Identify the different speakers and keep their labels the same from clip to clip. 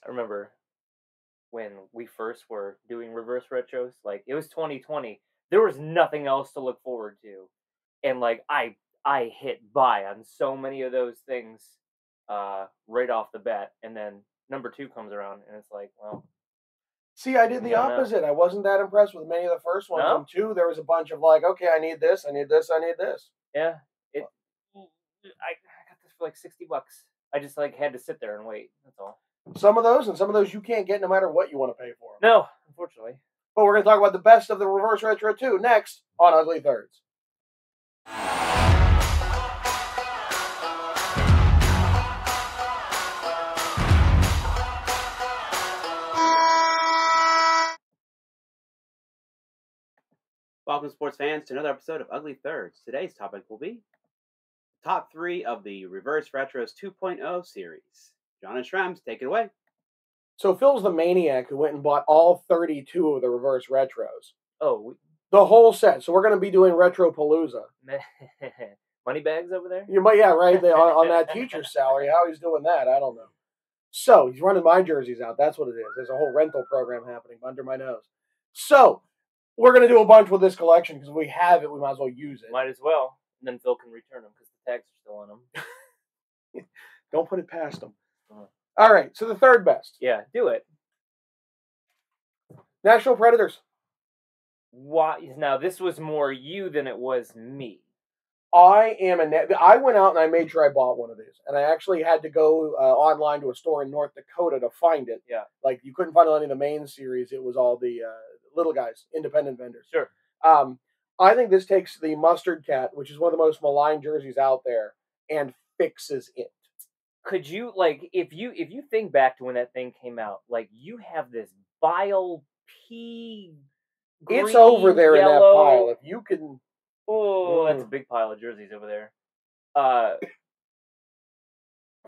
Speaker 1: remember when we first were doing reverse retros. Like it was 2020. There was nothing else to look forward to, and like I hit buy on so many of those things right off the bat, and then number 2 comes around, and it's like, well.
Speaker 2: See, I did the opposite. I wasn't that impressed with many of the first ones.
Speaker 1: No?
Speaker 2: And 2, there was a bunch of like, okay, I need this, I need this, I need this.
Speaker 1: Yeah, I got this for like $60. I just like had to sit there and wait. That's all.
Speaker 2: Some of those you can't get no matter what you want to pay for them.
Speaker 1: No, unfortunately.
Speaker 2: But we're going to talk about the best of the Reverse Retro 2 next on Ugly Thirds.
Speaker 3: Welcome, sports fans, to another episode of Ugly Thirds. Today's topic will be top 3 of the Reverse Retros 2.0 series. John and Shrems, take it away.
Speaker 2: So Phil's the maniac who went and bought all 32 of the Reverse Retros.
Speaker 1: Oh,
Speaker 2: the whole set. So we're going to be doing Retropalooza.
Speaker 1: Money bags over there?
Speaker 2: You might, yeah, right. On that teacher's salary. How he's doing that, I don't know. So he's running my jerseys out. That's what it is. There's a whole rental program happening under my nose. So we're going to do a bunch with this collection because we have it. We might as well use it.
Speaker 1: Might as well. And then Phil can return them because the tags are still on them.
Speaker 2: Don't put it past him. All right. So the third best.
Speaker 1: Yeah, do it.
Speaker 2: Nashville Predators.
Speaker 1: Why? Now, this was more you than it was me.
Speaker 2: I went out and I made sure I bought one of these. And I actually had to go online to a store in North Dakota to find it.
Speaker 1: Yeah.
Speaker 2: Like, you couldn't find it on any of the main series. It was all the little guys, independent vendors.
Speaker 1: Sure.
Speaker 2: I think this takes the Mustard Cat, which is one of the most maligned jerseys out there, and fixes it.
Speaker 1: Could you, like, if you think back to when that thing came out, like, you have this vile pea green,
Speaker 2: it's over there
Speaker 1: yellow,
Speaker 2: in that pile. If you can...
Speaker 1: Oh, that's a big pile of jerseys over there.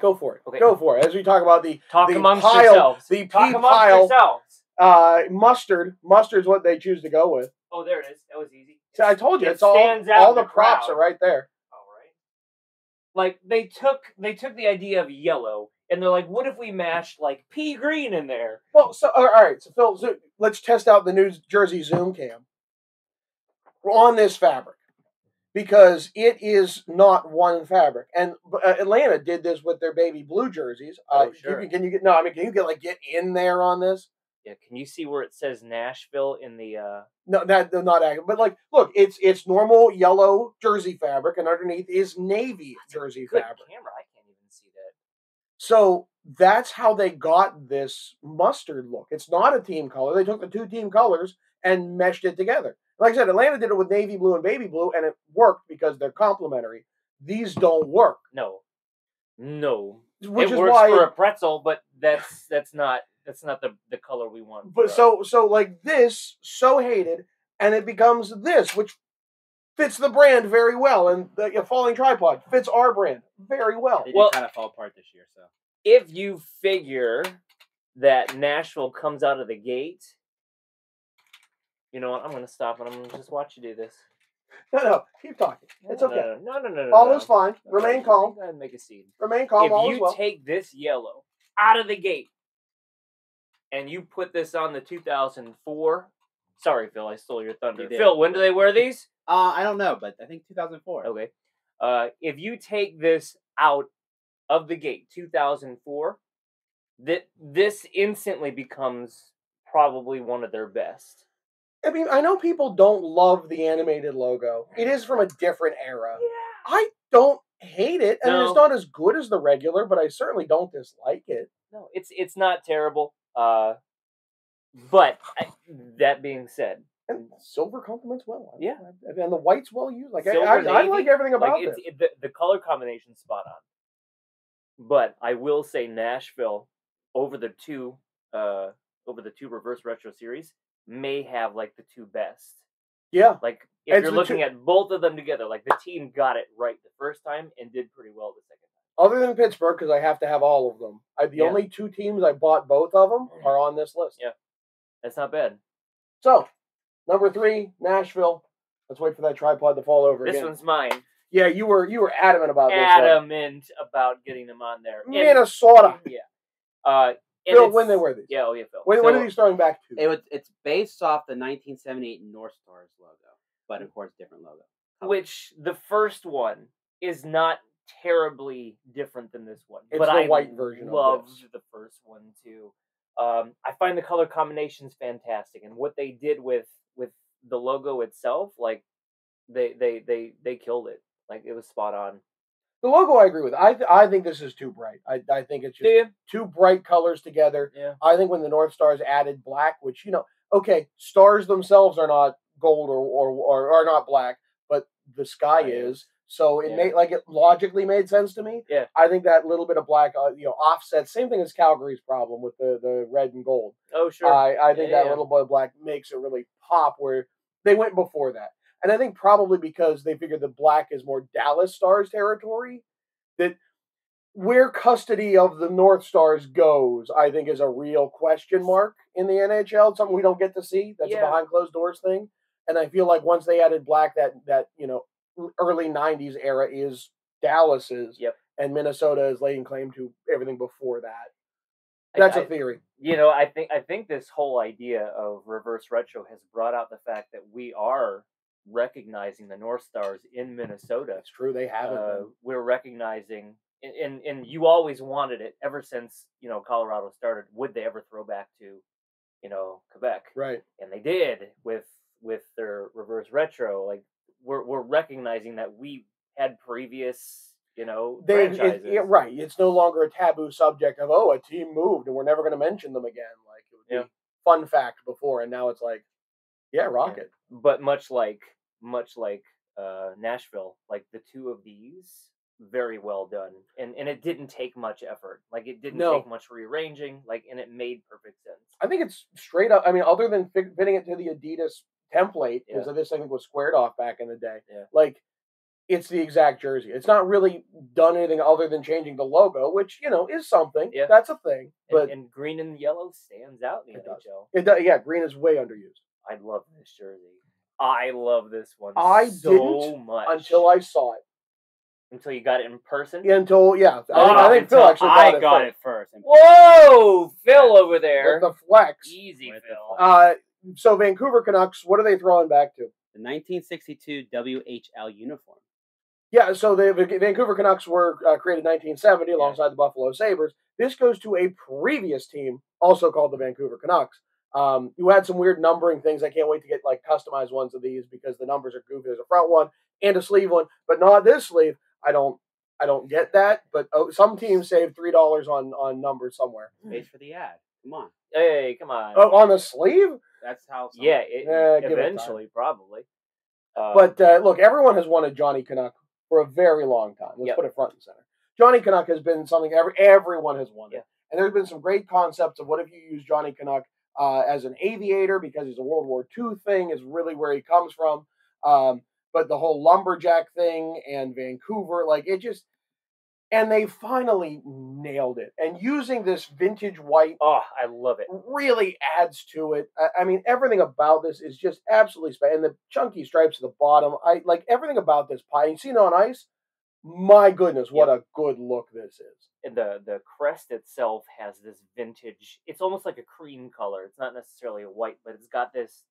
Speaker 2: Go for it.
Speaker 1: Okay.
Speaker 2: Go for it. As we talk about the
Speaker 1: amongst
Speaker 2: pile,
Speaker 1: yourselves.
Speaker 2: The
Speaker 1: Talk
Speaker 2: pea
Speaker 1: amongst
Speaker 2: pile,
Speaker 1: yourselves.
Speaker 2: Mustard's what they choose to go with.
Speaker 1: Oh, there it is. That was easy.
Speaker 2: See, I told you,
Speaker 1: it
Speaker 2: it's all the props
Speaker 1: crowd.
Speaker 2: are right there.
Speaker 1: All right. Like they took the idea of yellow and they're like, what if we mashed like pea green in there?
Speaker 2: Well, so all right, so Phil, let's test out the new Jersey Zoom Cam on this fabric because it is not one fabric. And Atlanta did this with their baby blue jerseys.
Speaker 1: Sure.
Speaker 2: Can you get in there on this?
Speaker 1: Yeah, can you see where it says Nashville in the
Speaker 2: No, not accurate. But like, look, it's normal yellow jersey fabric, and underneath is navy jersey fabric.
Speaker 1: Camera, I can't even see that.
Speaker 2: So that's how they got this mustard look. It's not a team color. They took the 2 team colors and meshed it together. Like I said, Atlanta did it with navy blue and baby blue, and it worked because they're complementary. These don't work.
Speaker 1: No.
Speaker 2: Which
Speaker 1: it
Speaker 2: is
Speaker 1: works
Speaker 2: why
Speaker 1: for a pretzel, but that's not the color we want.
Speaker 2: But so like this, so hated, and it becomes this, which fits the brand very well, and the falling tripod fits our brand very well.
Speaker 3: It did kind of fall apart this year, so
Speaker 1: if you figure that Nashville comes out of the gate, you know what? I'm going to stop and I'm going to just watch you do this.
Speaker 2: No, keep talking. It's okay.
Speaker 1: No.
Speaker 2: All is fine. Remain calm.
Speaker 1: Go ahead and make a scene.
Speaker 2: Remain calm.
Speaker 1: If you take this yellow out of the gate and you put this on the 2004, sorry, Phil, I stole your thunder. Phil, when do they wear these?
Speaker 3: I don't know, but I think 2004.
Speaker 1: Okay. If you take this out of the gate, 2004, this instantly becomes probably one of their best.
Speaker 2: I mean, I know people don't love the animated logo. It is from a different era.
Speaker 1: Yeah.
Speaker 2: I don't hate it. I mean,
Speaker 1: No.
Speaker 2: it's not as good as the regular, but I certainly don't dislike it.
Speaker 1: No, it's not terrible. But that being said,
Speaker 2: and silver complements well.
Speaker 1: Yeah,
Speaker 2: and the white's well used. Like
Speaker 1: silver,
Speaker 2: I like everything about this.
Speaker 1: The color combination spot on. But I will say Nashville over the two reverse retro series may have like the 2 best.
Speaker 2: Yeah.
Speaker 1: Like if you're looking at both of them together, like the team got it right the first time and did pretty well the second time.
Speaker 2: Other than Pittsburgh, because I have to have all of them. The only 2 teams I bought both of them are on this list.
Speaker 1: Yeah. That's not bad.
Speaker 2: So, number 3, Nashville. Let's wait for that tripod to fall over again.
Speaker 1: This one's mine.
Speaker 2: Yeah, you were adamant about this one.
Speaker 1: Adamant about getting them on there.
Speaker 2: Minnesota.
Speaker 1: Yeah.
Speaker 2: Phil, when they wear these?
Speaker 1: Yeah, Phil.
Speaker 2: When are these throwing back to?
Speaker 3: It's based off the 1978 North Stars logo, but of course different logo.
Speaker 1: Which the first one is not terribly different than this one.
Speaker 2: It's
Speaker 1: but
Speaker 2: the
Speaker 1: I
Speaker 2: white version of this.
Speaker 1: the first one too. I find the color combinations fantastic, and what they did with the logo itself, like they killed it. Like it was spot on.
Speaker 2: The logo, I agree with. I think this is too bright. I think it's just two bright colors together.
Speaker 1: Yeah.
Speaker 2: I think when the North Stars added black, which okay, stars themselves are not gold or are not black, but the sky is. So it made it logically made sense to me.
Speaker 1: Yeah.
Speaker 2: I think that little bit of black, offsets. Same thing as Calgary's problem with the red and gold.
Speaker 1: Oh sure.
Speaker 2: I think that little bit of black makes it really pop. Where they went before that. And I think probably because they figured the black is more Dallas Stars territory, that where custody of the North Stars goes, I think is a real question mark in the NHL. Something we don't get to see. That's a behind closed doors thing. And I feel like once they added black, that early 90s era is Dallas's.
Speaker 1: Yep.
Speaker 2: And Minnesota is laying claim to everything before that. That's a theory.
Speaker 1: I think this whole idea of reverse retro has brought out the fact that we are recognizing the North Stars in Minnesota.
Speaker 2: It's true, they haven't.
Speaker 1: We're recognizing, and you always wanted it ever since Colorado started. Would they ever throw back to Quebec?
Speaker 2: Right.
Speaker 1: And they did with their reverse retro. Like we're recognizing that we had previous franchises.
Speaker 2: Right. It's no longer a taboo subject of a team moved and we're never going to mention them again. Like it would be fun fact before, and now it's like, rocket.
Speaker 1: But much like Nashville, like the two of these, very well done, and it didn't take much effort. Like it didn't take much rearranging. Like, and it made perfect sense.
Speaker 2: I think it's straight up. I mean, other than fitting it to the Adidas template, because this thing was squared off back in the day.
Speaker 1: Yeah.
Speaker 2: Like, it's the exact jersey. It's not really done anything other than changing the logo, which is something.
Speaker 1: Yeah.
Speaker 2: That's a thing. But
Speaker 1: and green and yellow stands out in the NHL.
Speaker 2: It does. Yeah, green is way underused.
Speaker 1: I love this jersey. I love this one
Speaker 2: so
Speaker 1: much
Speaker 2: until I saw it.
Speaker 1: Until you got it in person?
Speaker 2: Yeah, I think Phil actually
Speaker 3: got it first.
Speaker 1: Whoa! Phil over there.
Speaker 2: With the flex.
Speaker 1: Easy, Phil.
Speaker 2: So Vancouver Canucks, what are they throwing back to?
Speaker 3: The 1962 WHL uniform.
Speaker 2: Yeah, so the Vancouver Canucks were created in 1970 alongside the Buffalo Sabres. This goes to a previous team, also called the Vancouver Canucks. You had some weird numbering things. I can't wait to get customized ones of these because the numbers are goofy. There's a front one and a sleeve one, but not this sleeve. I don't get that. But some teams save $3 on numbers somewhere.
Speaker 3: Space for the ad. Come on.
Speaker 1: Hey, come on.
Speaker 2: Oh, on the sleeve?
Speaker 3: That's how.
Speaker 1: Eventually, probably.
Speaker 2: But look, everyone has wanted Johnny Canuck for a very long time. Let's put it front and center. Johnny Canuck has been something everyone has wanted.
Speaker 1: Yeah.
Speaker 2: And there's been some great concepts of what if you use Johnny Canuck as an aviator, because he's a World War II thing is really where he comes from. But the whole lumberjack thing and Vancouver, and they finally nailed it. And using this vintage white,
Speaker 1: I love it.
Speaker 2: Really adds to it. I mean, everything about this is just absolutely special. And the chunky stripes at the bottom, I like everything about this pie. You seen it on ice? My goodness, what a good look this is.
Speaker 1: And the crest itself has this vintage. It's almost like a cream color. It's not necessarily a white, but it's got this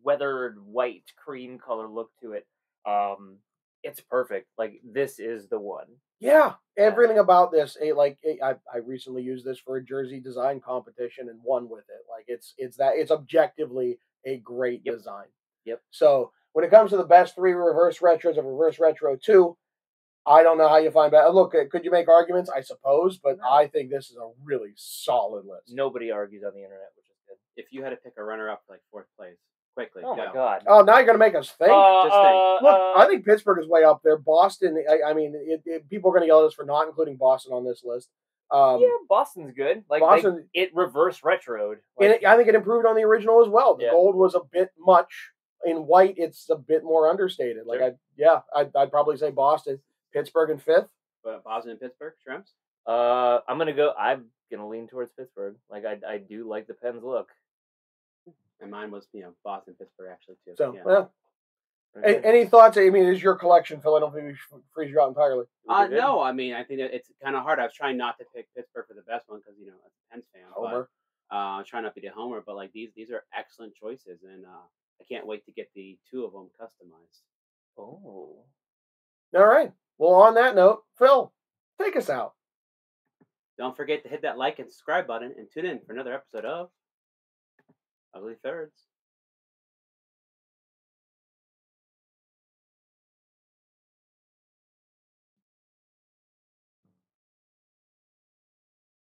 Speaker 1: weathered white cream color look to it. It's perfect. Like, this is the one.
Speaker 2: Yeah, everything about this. I recently used this for a jersey design competition and won with it. Like, it's objectively a great design.
Speaker 1: Yep.
Speaker 2: So when it comes to the best 3 reverse retros of Reverse Retro 2, I don't know how you find that. Look, could you make arguments? I suppose, but I think this is a really solid list.
Speaker 1: Nobody argues on the internet, which is good.
Speaker 3: If you had to pick a runner-up for 4th place, quickly.
Speaker 1: Oh my God!
Speaker 2: Oh, now you're gonna make us think.
Speaker 3: Just think.
Speaker 2: Look, I think Pittsburgh is way up there. Boston. I mean, people are gonna yell at us for not including Boston on this list.
Speaker 1: Boston's good. Like,
Speaker 2: Boston,
Speaker 1: it reverse retroed.
Speaker 2: I think it improved on the original as well. The gold was a bit much. In white, it's a bit more understated. I'd probably say Boston. Pittsburgh in 5th.
Speaker 3: Boston and Pittsburgh, Shrimps?
Speaker 1: I'm gonna lean towards Pittsburgh. Like, I do like the Pens look.
Speaker 3: And mine was, Boston, Pittsburgh actually too.
Speaker 2: So, any thoughts? I mean, is your collection, Phil? I don't think we should freeze you out entirely.
Speaker 3: No, I mean, I think it's kind of hard. I was trying not to pick Pittsburgh for the best one because, as a Pens fan. I'm trying not to be a homer, but like these are excellent choices, and I can't wait to get the 2 of them customized.
Speaker 1: Oh.
Speaker 2: All right. Well, on that note, Phil, take us out.
Speaker 3: Don't forget to hit that like and subscribe button, and tune in for another episode of Ugly Thirds.